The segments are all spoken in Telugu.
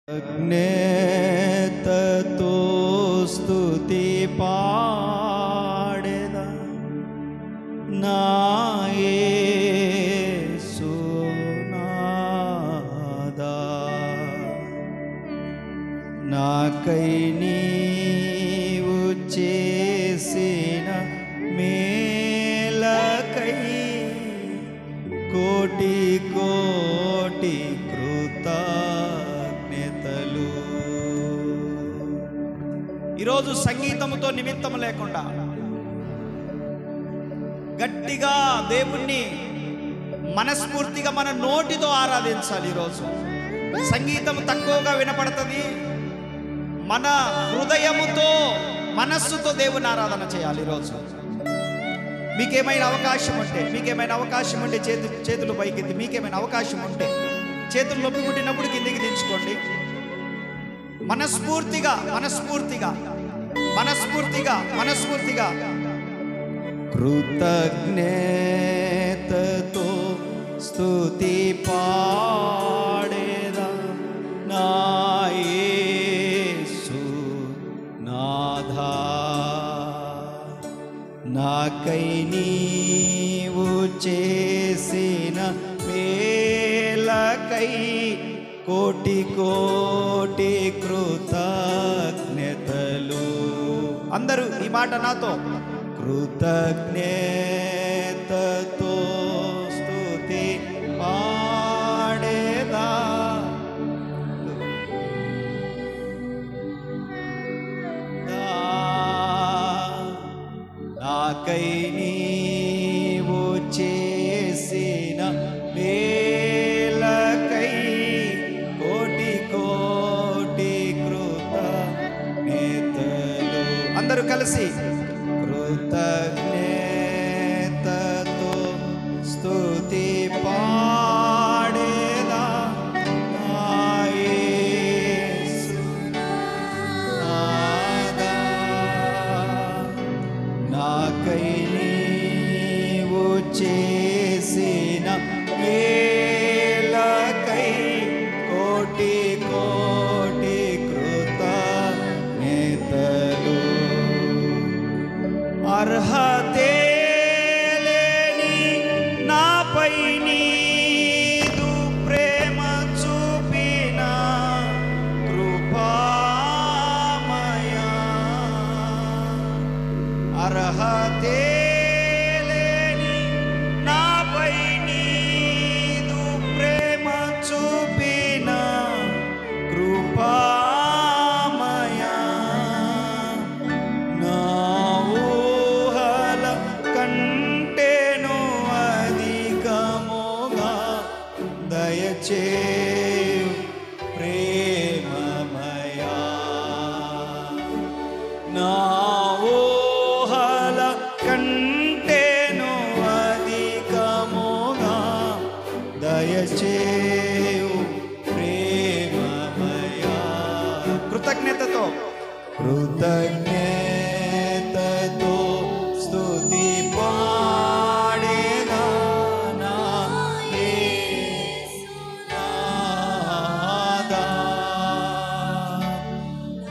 అజ్ఞేయతతో స్తుతి పాడెదా నా యేసునాథా, నాకై నీవు చేసిన మేలకై కోటి కోటి కృతజ్ఞతలు. ఈరోజు సంగీతముతో నిమిత్తం లేకుండా గట్టిగా దేవుణ్ణి మనస్ఫూర్తిగా మన నోటితో ఆరాధించాలి. ఈరోజు సంగీతం తక్కువగా వినపడుతుంది. మన హృదయముతో మనస్సుతో దేవుని ఆరాధన చేయాలి. ఈరోజు మీకేమైనా అవకాశం ఉంటే చేతులు పైకెత్తి, మీకేమైనా అవకాశం ఉంటే చేతులు నొప్పి పుట్టినప్పుడు కిందికి దించుకోండి. మనస్ఫూర్తిగా కృతజ్ఞతతో స్తుతి పాడేదా నా యేసునాథా, నాకై నీవు చేసిన మేలకై కోటి కోటి కృతజ్ఞతలు. అందరూ ఈ మాట నాతో, కృతజ్ఞతతో స్తుతి పాడేదా నాకై నీవు చేసిన మేలకై కోటి కోటి కృతజ్ఞతలు. అందరూ కలిసి కృతజ్ఞతతో స్తుతి పాడేదా నా యేసునాథా, నాకై నీవు చేసిన మేలకై కోటి కోటి కృతజ్ఞతలు. అర్హతే లేని నాపై నీదు ప్రేమ చూపిన కృపామయా, అర్హతే లేని నాపై నీదు ప్రేమ చూపిన కృపామయా, నా ఊహల కంటేను అధికముగా దయచేయు ప్రేమమయా, నా ఊహల కంటేను అధికముగా దయచేయు ప్రేమమయా. కృతజ్ఞతతో స్తుతి పాడేదా నా యేసునాథా,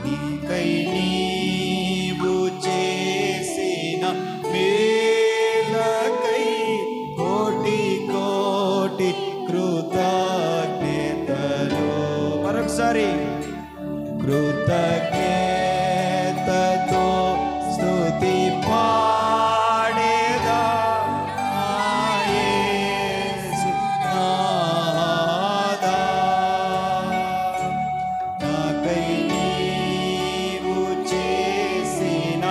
నీకై నీవు చేసిన మేలకై కోటి కోటి కృతజ్ఞతలు. మరొకసారి కృతజ్ఞతతో స్తుతి పాడేదా నా యేసునాథా, నాకై నీవు చేసిన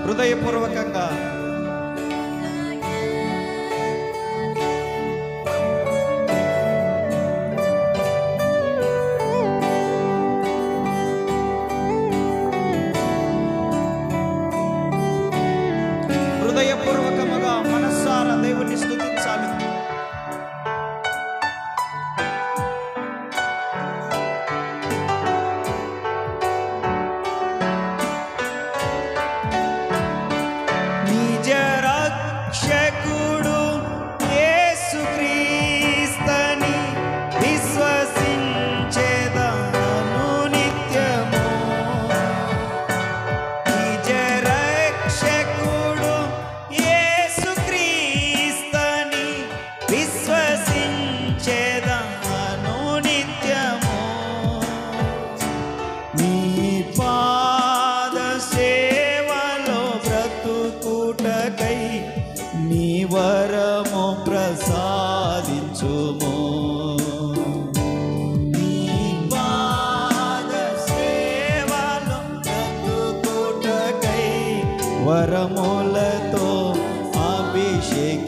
హృదయపూర్వకంగా హృదయపూర్వకముగా మనస్సారా దేవుణ్ణి స్తుతించాలి. నీ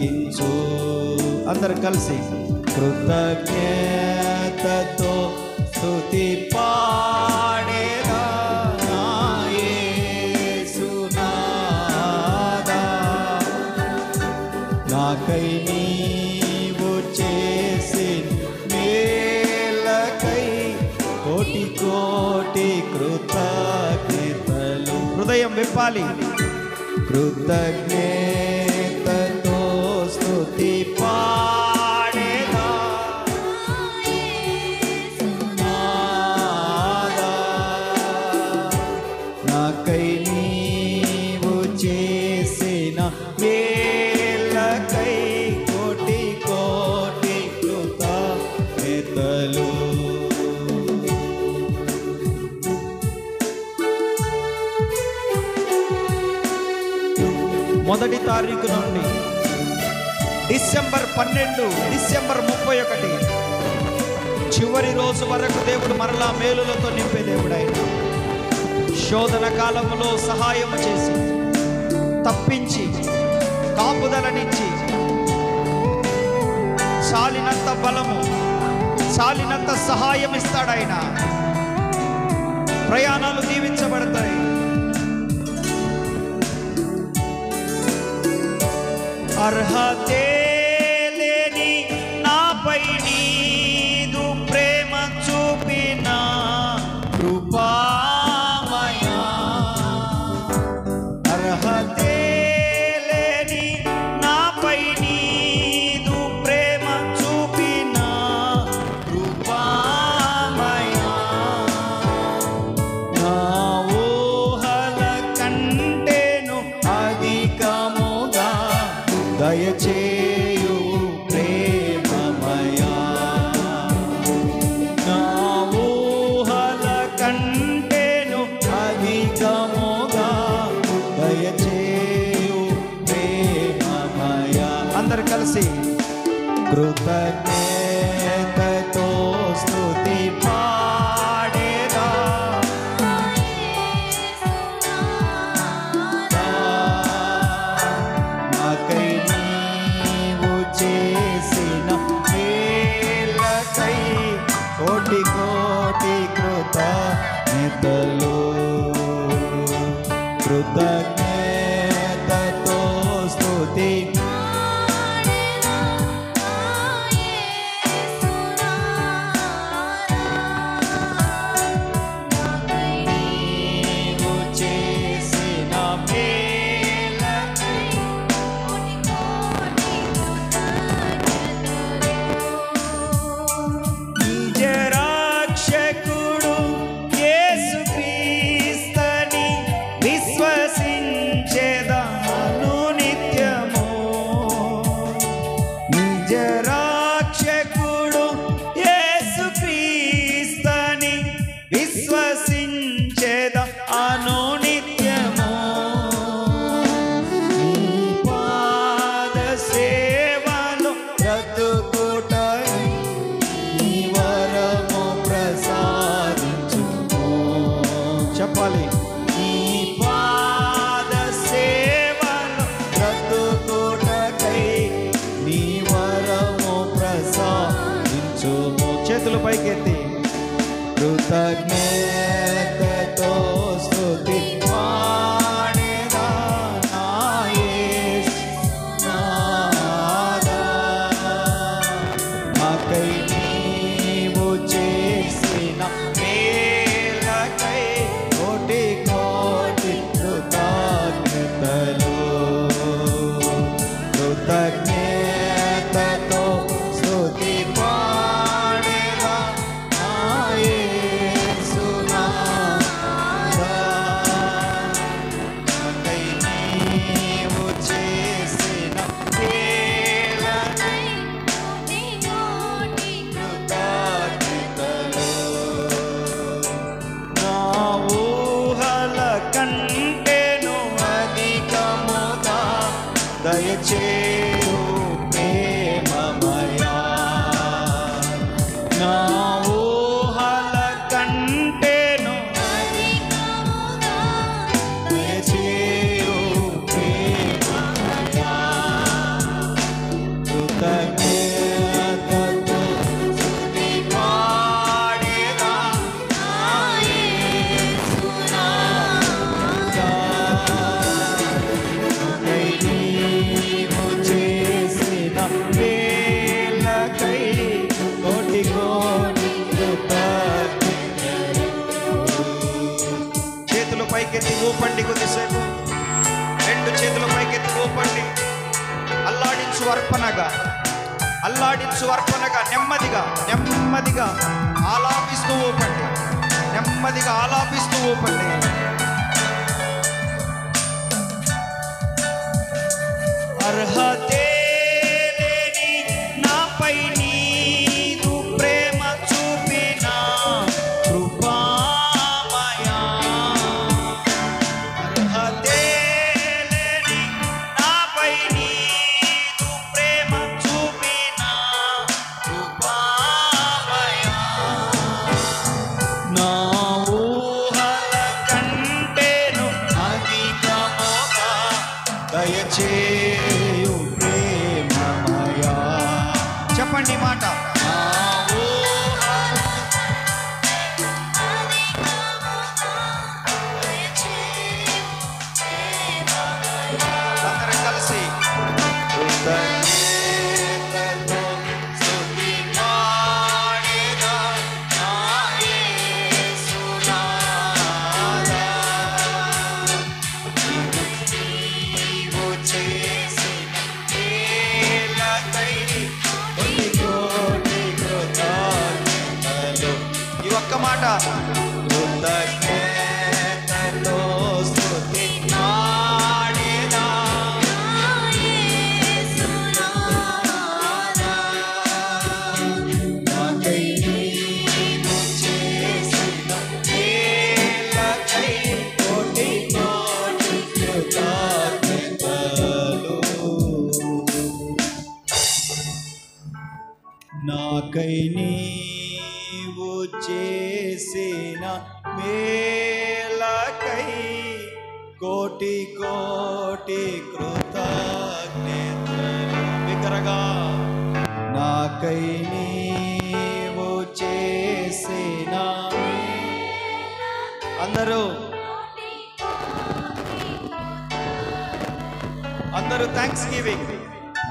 బ్రతికించు. అందరు కలిసి కృతజ్ఞతతో స్తుతి పాడేదా నా యేసునాదా. నాకై నీవు చేసిన మేలకై కోటి కోటి కృతజ్ఞతలు. హృదయం విప్పాలి. కృతజ్ఞతతో స్తుతి పాడేదా నాదా. నాకై నీవు చేసిన మేలకై కోటి కోటి కృతజ్ఞతలు. మొదటి తారీఖు నుండి డిసెంబర్ 12, డిసెంబర్ 31 చివరి రోజు వరకు దేవుడు మరలా మేలులతో నింపే దేవుడైన శోధన కాలంలో సహాయము చేసి తప్పించి కాపుదలనిచ్చి చాలినంత బలము చాలినంత సహాయం ఇస్తాడాయన. ప్రయాణాలు దీవించబడతాయి. అర్హతే లేని నాపై నీదు ప్రేమ చూపిన కృపామయా. అర్హతే లేని నాపై నీదు ప్రేమ చూపిన కృపామయా. నా ఊహల కంటేను అధికముగా దయచేయు ప్రేమమయా. నా ఊహల కంటేను అధికముగా దయచేయు ప్రేమమయా. అందరు కలిసి కృతజ్ఞతతో స్తుతి పాడేదా నాకై నీవు చేసిన మేలకై కోటి కోటి కృతజ్ఞతలు. కృతజ్ఞతతో స్తుతి నీవు చేసిన మేలకై నిజ రక్షకుడు యేసుక్రీస్తుని విశ్వసించెదను నిత్యము. నిజ రక్షకుడు యేసుక్రీస్తుని విశ్వసించెదను నిత్యము. నీ పాద సేవలో బ్రతుకుటై నీ వరము ప్రసాదించుము. చెప్పాలి. నీ పాద సేవలో బ్రతుకుటకై నీ వరము ప్రసాదించుము. చేతులు పైకెత్తి కృతజ్ఞతతో స్తుతి పాడేదా నా యేసునాదా. నాకై నీవు చేసిన మేలకై కోటి కోటి కృతజ్ఞతలు. కృతజ్ఞతతో స్తుతి పాడేదా నా యేసునాదా. నాకై నీవు చేసిన మేలకై కృతజ్ఞతలు. నా ఊహల కంటేను అధికముగా దయచేయు ప్రేమమయా. నా ఊహల కంటేను దయచేయు ప్రేమమయా. అర్పణగా, అల్లాడించు అర్పణగా నెమ్మదిగా నెమ్మదిగా ఆలాపిస్తూ ఊపండి. నెమ్మదిగా ఆలాపిస్తూ ఊపండి. అర్హతే లేని నాపై నీదు ప్రేమ చూపిన కృపామయా. అర్హతే లేని నాపై నీదు ప్రేమ చూపిన కృపామయా. నా ఊహల కంటేను అధికముగా దయచేయు ప్రేమమయా. చెప్పండి మాట. అందరం కలిసి కృతజ్ఞతతో స్తుతి పాడెదా నా యేసునాథా. నీవు చేసిన మేలకై కోటి కోటి కృతజ్ఞతలు. ఈ ఒక్క మాట. కృతజ్ఞతతో స్తుతి పాడెదా నాకై నీవు చేసిన మేలకై కోటి కోటి కృతజ్ఞతలు. నాకై నీవు చేసిన మేలకై కోటి కోటి కృతజ్ఞతలు. బిగ్గరగా. నాకై నీవు చేసిన అందరూ థ్యాంక్స్ గివింగ్.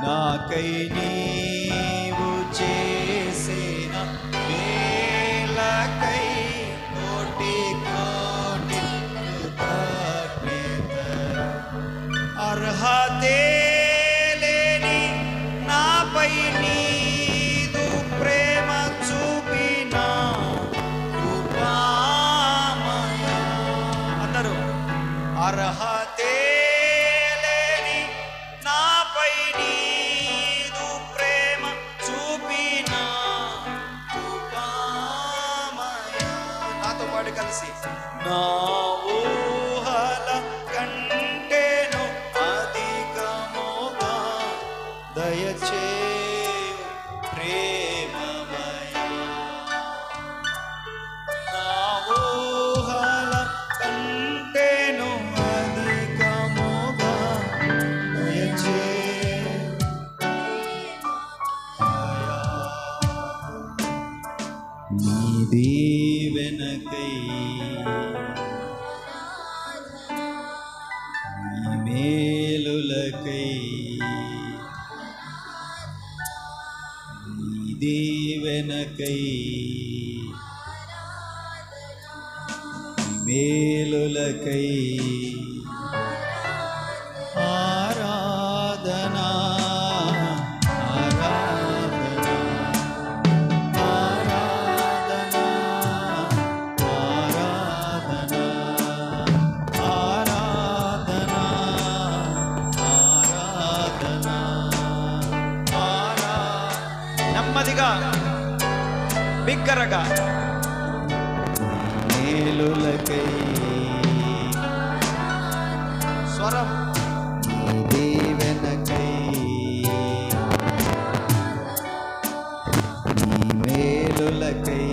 నాకై నీవు చేసిన మేలకై కోటి కోటి కృతజ్ఞతలు. అర్హతే లేని నాపై నీదు ప్రేమ చూపిన కృపామయా. అందరూ అర్హతే లేని నాపై నీదు ప్రేమ చూపిన కృపామయా. నాతో పాటు కలిసి. నా ఊహల కంటేను అధికముగా దయచేయు ప్రేమమయా. నా ఊహల కంటేను అధికముగా దయచేయు ప్రేమమయా. నీ దీవెనకై నీ మేలులకై నీ దీవెనకై నీ మేలులకై ఆరాధనా ఆరాధనా ఆరాధనా ఆరాధనా ఆరాధనా ఆరాధనా నెమ్మదిగా బిగ్గరగా. మేలులకై స్వరం. నీ దీవెనకై నీ మేలులకై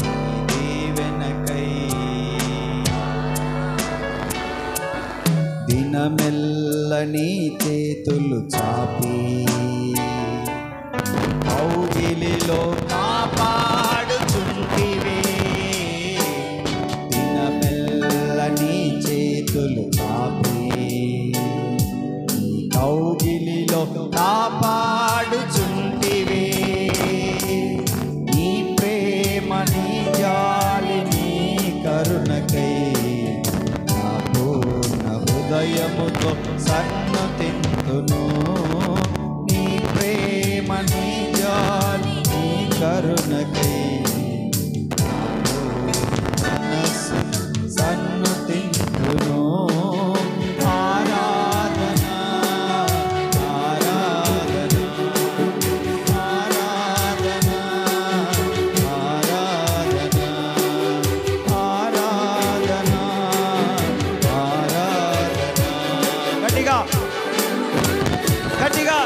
నీ దీవెనకై దినమెల్ల నీ చేతులు చాపి కౌగిలిలో కాపాడుచుంటివే. దినమెల్ల నీ చేతులు చాపి నీ కౌగిలిలో కాపాడుచుంటివే. నీ ప్రేమ నీ జాలి నీ కరుణకై నా పూర్ణ హృదయముతో సన్నతింతును. నీ ప్రేమ నీ జాలి నీ కరుణకై మనసు సన్నతింతును. గట్టిగా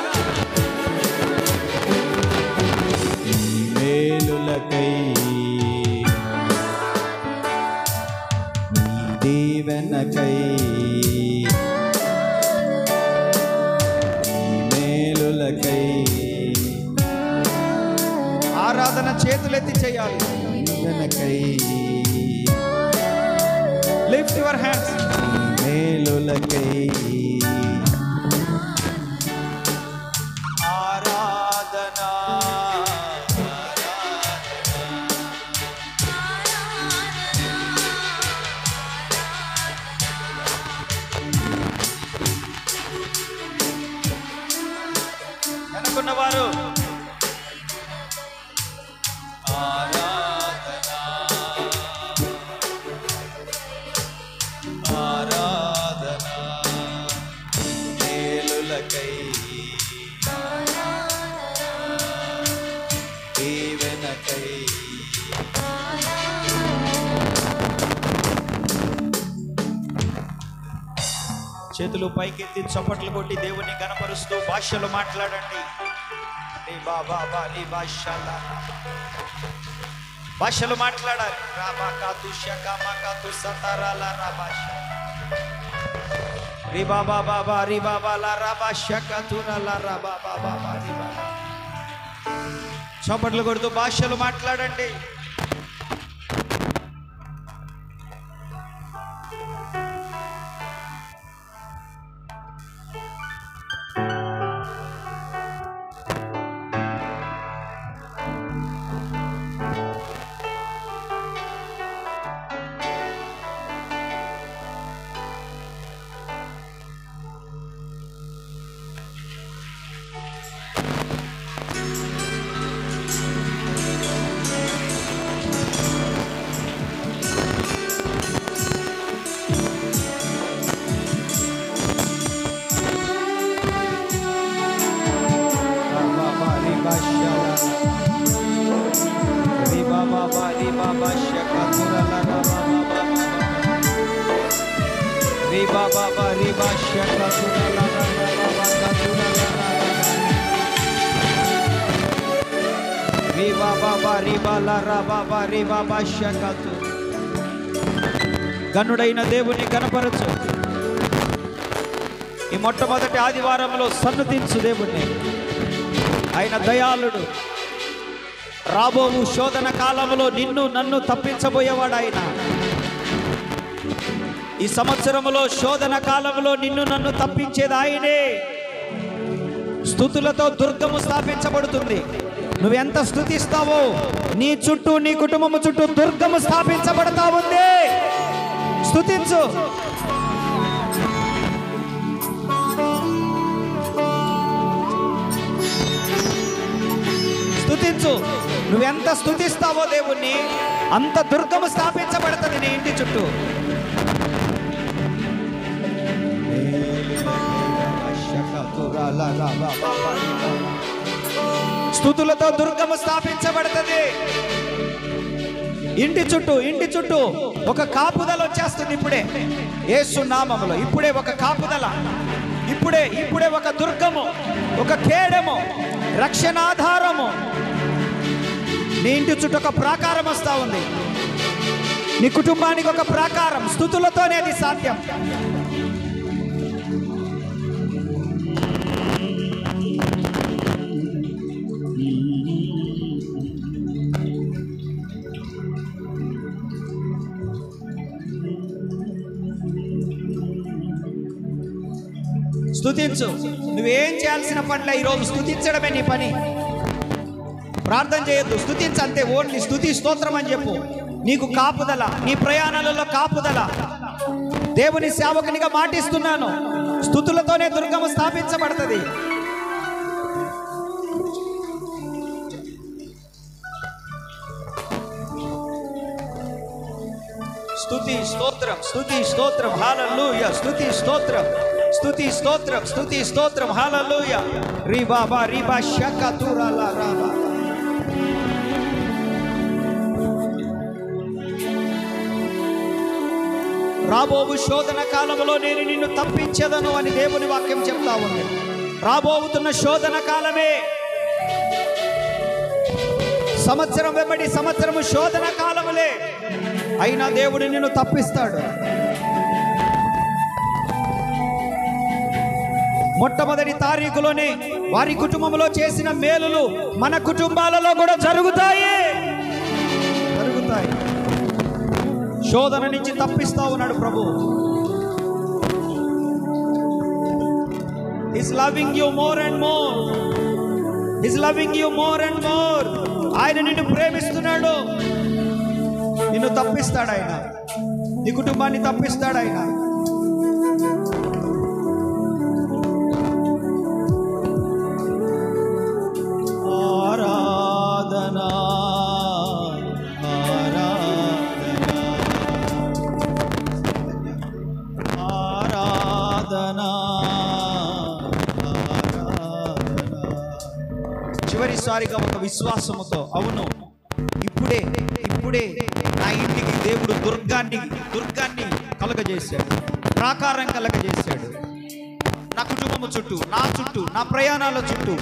మేలులకై దీవెనకై మేలులకై ఆరాధన చేతులెత్తి చేయాలి. దీవెనకై లిఫ్ట్ యువర్ హ్యాండ్స్. మేలులకై అనుకున్నవారు ఆరాధన ఆరాధన మేలులకై దీవెనకై చేతులు పైకెత్తి చప్పట్లు కొట్టి దేవుని గణపరుస్తూ భాషలు మాట్లాడండి. భాషలు మాట్లాడాలి. చప్పట్లు కొడుతూ భాషలు మాట్లాడండి. గనుడైన దేవుని కనపరచు. ఈ మొట్టమొదటి ఆదివారంలో సన్నుతించు దేవుణ్ణి. ఆయన దయాళుడు. రాబోవు శోధన కాలంలో నిన్ను నన్ను తప్పించబోయేవాడు ఆయన. ఈ సంవత్సరంలో శోధన కాలంలో నిన్ను నన్ను తప్పించేది ఆయనే. స్తుతులతో దుర్గము స్థాపించబడుతుంది. నువ్వెంత స్తుతిస్తావో నీ చుట్టూ నీ కుటుంబము చుట్టూ దుర్గము స్థాపించబడతా ఉంది. స్తుతించు. స్తుతించు. నువ్వెంత స్తుతిస్తావో దేవుణ్ణి అంత దుర్గము స్థాపించబడుతుంది నీ ఇంటి చుట్టూ. స్తుతులతో దుర్గము స్థాపించబడుతుంది. ఇంటి చుట్టూ ఒక కాపుదల వచ్చేస్తుంది. ఇప్పుడే యేసు నామములో ఇప్పుడే ఒక కాపుదల, ఇప్పుడే ఒక దుర్గము, ఒక కేడము, రక్షణాధారము. నీ ఇంటి చుట్టూ ఒక ప్రాకారం వస్తా ఉంది. నీ కుటుంబానికి ఒక ప్రాకారం. స్తుతులతోనే అది సాధ్యం. స్తుతించు. నువ్వేం చేయాల్సిన పనిలే. ఈరోజు స్తుతించడమే నీ పని. ప్రార్థన చేయొద్దు, స్తుతించు అంతే. ఓన్లీ స్తుతి స్తోత్రం అని చెప్పు. నీకు కాపుదల, నీ ప్రయాణాలలో కాపుదల. దేవుని సేవకునిగా మాటిస్తున్నాను, స్తుతులతోనే దుర్గము స్థాపించబడుతుంది. స్తుతి స్తోత్రం, స్తుతి స్తోత్రం, హల్లెలూయా. స్తుతి స్తోత్రం, స్తుతి స్తోత్రం, స్తుతి స్తోత్రం, హల్లెలూయా. రీ బాబా రీ బా షకతురాలా రాబా. రాబోవు శోధన కాలంలో నేను నిన్ను తప్పించేదను అని దేవుని వాక్యం చెప్తా ఉంది. రాబోతున్న శోధన కాలమే, సంవత్సరం వెంబడి సంవత్సరము శోధన కాలములే, అయినా దేవుడు నిన్ను తప్పిస్తాడు. మొట్టమొదటి తారీఖులోనే వారి కుటుంబంలో చేసిన మేలులు మన కుటుంబాలలో కూడా జరుగుతాయి. శోధన నుంచి తప్పిస్తా ఉన్నాడు ప్రభు. He's loving you more and more. He's loving you more and more. ఆయన నిన్ను ప్రేమిస్తున్నాడు. నిన్ను తప్పిస్తాడు ఆయన, నీ కుటుంబాన్ని తప్పిస్తాడు ఆయన. ఆరాధనా చివరిసారిగా ఒక విశ్వాసముతో, అవును ఇప్పుడే నా ఇంటికి దేవుడు దుర్గాన్ని కలగజేశాడు, ప్రాకారం కలగజేశాడు. నా కుటుంబము చుట్టూ, నా చుట్టూ, నా ప్రయాణాల చుట్టూ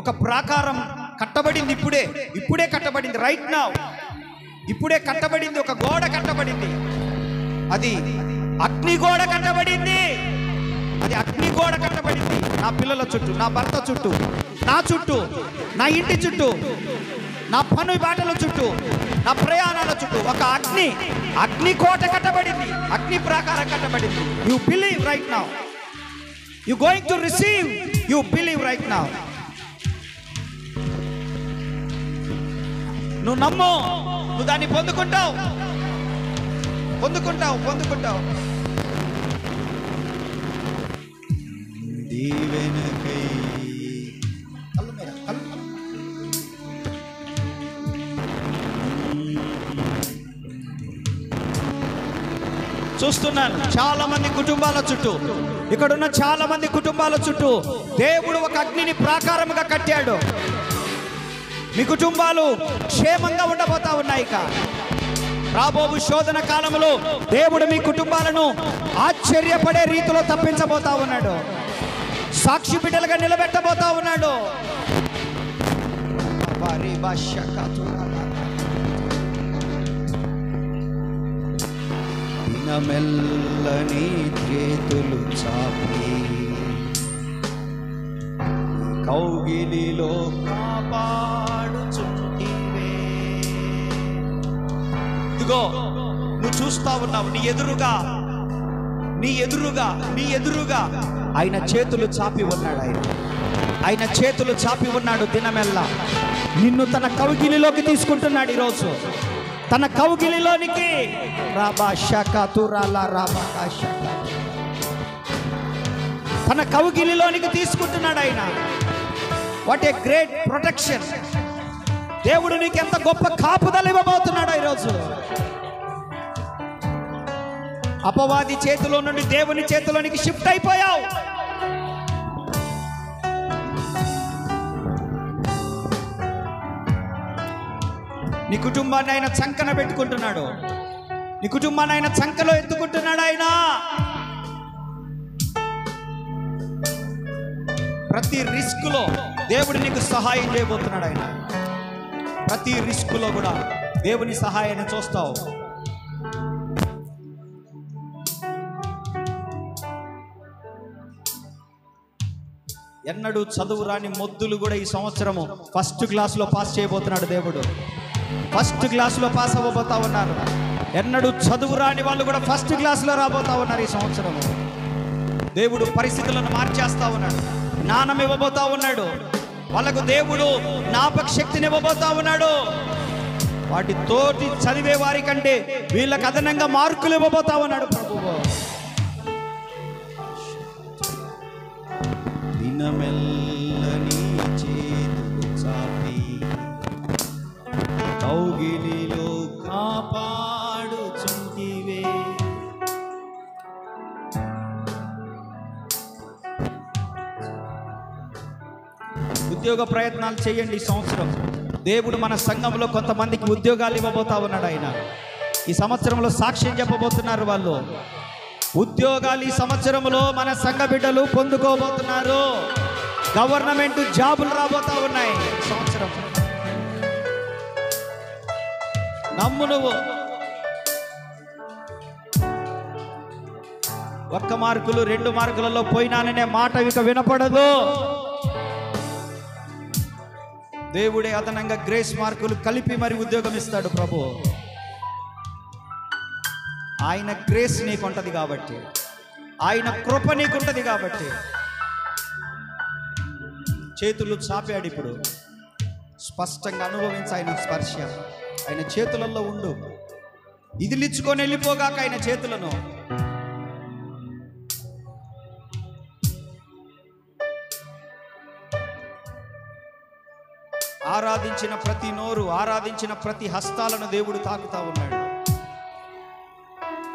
ఒక ప్రాకారం కట్టబడింది. ఇప్పుడే కట్టబడింది. రైట్ నౌ ఇప్పుడే కట్టబడింది. ఒక గోడ కట్టబడింది. అది అగ్నిగోడ కట్టబడింది. నా పిల్లల చుట్టూ, నా భర్త చుట్టూ, నా చుట్టూ, నా ఇంటి చుట్టూ, నా పన్ను బాటల చుట్టూ, నా ప్రయాణాల చుట్టూ ఒక అగ్నికోట కట్టబడింది. అగ్ని ప్రాకారం కట్టబడింది. You believe right now, you going to receive, you believe right now. నువ్వు నమ్ము, నువ్వు దాన్ని పొందుకుంటావు. దీవెనకై చూస్తున్నాను చాలా మంది కుటుంబాల చుట్టూ, ఇక్కడున్న చాలా మంది కుటుంబాల చుట్టూ దేవుడు ఒక అగ్నిని ప్రాకారముగా కట్టాడు. మీ కుటుంబాలు క్షేమంగా ఉండబోతా ఉన్నాయి. రాబోవు శోధన కాలంలో దేవుడు మీ కుటుంబాలను ఆశ్చర్యపడే రీతిలో తప్పించబోతా ఉన్నాడు. సాక్షి బిడ్డలుగా నిలబెట్టబోతా ఉన్నాడు. దినమెల్లని చేతులు చాపి కౌగిలిలో కాపాడుచుంటివే. ఇదిగో నువ్వు చూస్తా ఉన్నావు, నీ ఎదురుగా ఆయన చేతులు చాపి ఉన్నాడు. ఆయన చేతులు చాపి ఉన్నాడు. దినమెల్లా నిన్ను తన కౌగిలిలోకి తీసుకుంటున్నాడు. ఈరోజు తన కౌగిలిలోనికి తన కౌగిలిలోనికి తీసుకుంటున్నాడు ఆయన. What a great protection! దేవుడు నీకు ఎంత గొప్ప కాపుదల ఇవ్వబోతున్నాడు ఈరోజు. అపవాది చేతిలో నుండి దేవుని చేతిలోనికి షిఫ్ట్ అయిపోయావు. నీ కుటుంబాన్ని ఆయన చంకన పెట్టుకుంటున్నాడు. నీ కుటుంబాన్ని ఆయన చంకలో ఎత్తుకుంటున్నాడు. ఆయన ప్రతి రిస్క్లో దేవుడు నీకు సహాయం చేయబోతున్నాడు. ఆయన ప్రతి రిస్క్లో కూడా దేవుని సహాయాన్ని చూస్తావు. ఎన్నడూ చదువు రాని మొద్దులు కూడా ఈ సంవత్సరము ఫస్ట్ క్లాస్లో పాస్ చేయబోతున్నాడు దేవుడు. ఫస్ట్ క్లాస్లో పాస్ అవ్వబోతా ఉన్నారు. ఎన్నడూ చదువు రాని వాళ్ళు కూడా ఫస్ట్ క్లాస్లో రాబోతా ఉన్నారు. ఈ సంవత్సరము దేవుడు పరిస్థితులను మార్చేస్తా ఉన్నాడు. జ్ఞానం ఇవ్వబోతా ఉన్నాడు. వాళ్ళకు దేవుడు జ్ఞాపక శక్తిని ఇవ్వబోతా ఉన్నాడు. వాటి తోటి చదివే వారి కంటే వీళ్ళకి అదనంగా మార్కులు ఇవ్వబోతా ఉన్నాడు ప్రభువు. దినమెల్లని చేతులు చాపి కౌగిలిలో కాపాడుచుంటివే. ఉద్యోగ ప్రయత్నాలు చేయండి ఈ సంవత్సరం. దేవుడు మన సంఘంలో కొంతమందికి ఉద్యోగాలు ఇవ్వబోతా ఉన్నాడు. ఆయన ఈ సంవత్సరంలో సాక్ష్యం చెప్పబోతున్నారు. వాళ్ళు ఉద్యోగాలు ఈ సంవత్సరంలో మన సంఘ బిడ్డలు పొందుకోబోతున్నారు. గవర్నమెంట్ జాబులు రాబోతా ఉన్నాయి ఈ సంవత్సరం. నమ్ము నువ్వు. 1 మార్కులు 2 మార్కులలో పోయినాననే మాట ఇక వినపడదు. దేవుడే అదనంగా గ్రేస్ మార్కులు కలిపి మరి ఉద్యోగం ఇస్తాడు ప్రభు. ఆయన గ్రేస్ నీకుంటది కాబట్టి, ఆయన కృప నీకుంటది కాబట్టి చేతులు చాపాడు. ఇప్పుడు స్పష్టంగా అనుభవించి ఆయన స్పర్శ. ఆయన చేతులలో ఉండు. ఇదిలిచ్చుకొని వెళ్ళిపోగాక ఆయన చేతులను. ఆరాధించిన ప్రతి నోరు, ఆరాధించిన ప్రతి హస్తాలను దేవుడు తాకుతా ఉన్నాడు.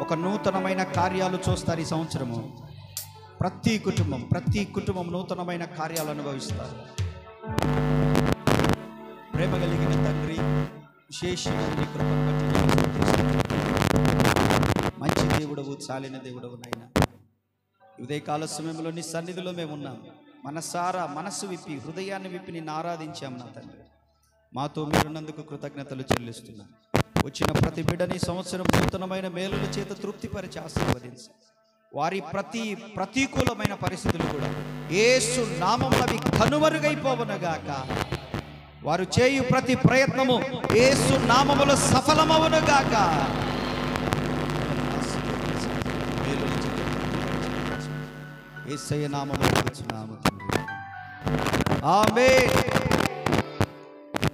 ఒక నూతనమైన కార్యాలు చూస్తారు ఈ సంవత్సరము. ప్రతి కుటుంబం నూతనమైన కార్యాలు అనుభవిస్తారు. ప్రేమ కలిగిన తండ్రి, విశేషంగా నీ కృపను బట్టి మంచి దేవుడవు, చాలిన దేవుడవు నాయన. ఉదయకాల సమయంలో నీ సన్నిధిలో మేము ఉన్నాం. మనసారా మనసు విప్పి, హృదయాన్ని విప్పి నిన్ను ఆరాధించాం నా తండ్రి. మాతో మీరున్నందుకు కృతజ్ఞతలు చెల్లిస్తున్నాం. వచ్చిన ప్రతి బిడ్డని సంవత్సరం నూతనమైన మేలుల చేత తృప్తిపరిచి ఆశీర్వదించి, వారి ప్రతికూలమైన పరిస్థితులు కూడా యేసు నామములో అవి కనుమరుగైపోవునుగాక. వారు చేయు ప్రతి ప్రయత్నము యేసు నామములో సఫలమవునుగాక. యేసయ్య నామములో కూర్చున్నాము. ఆమేన్.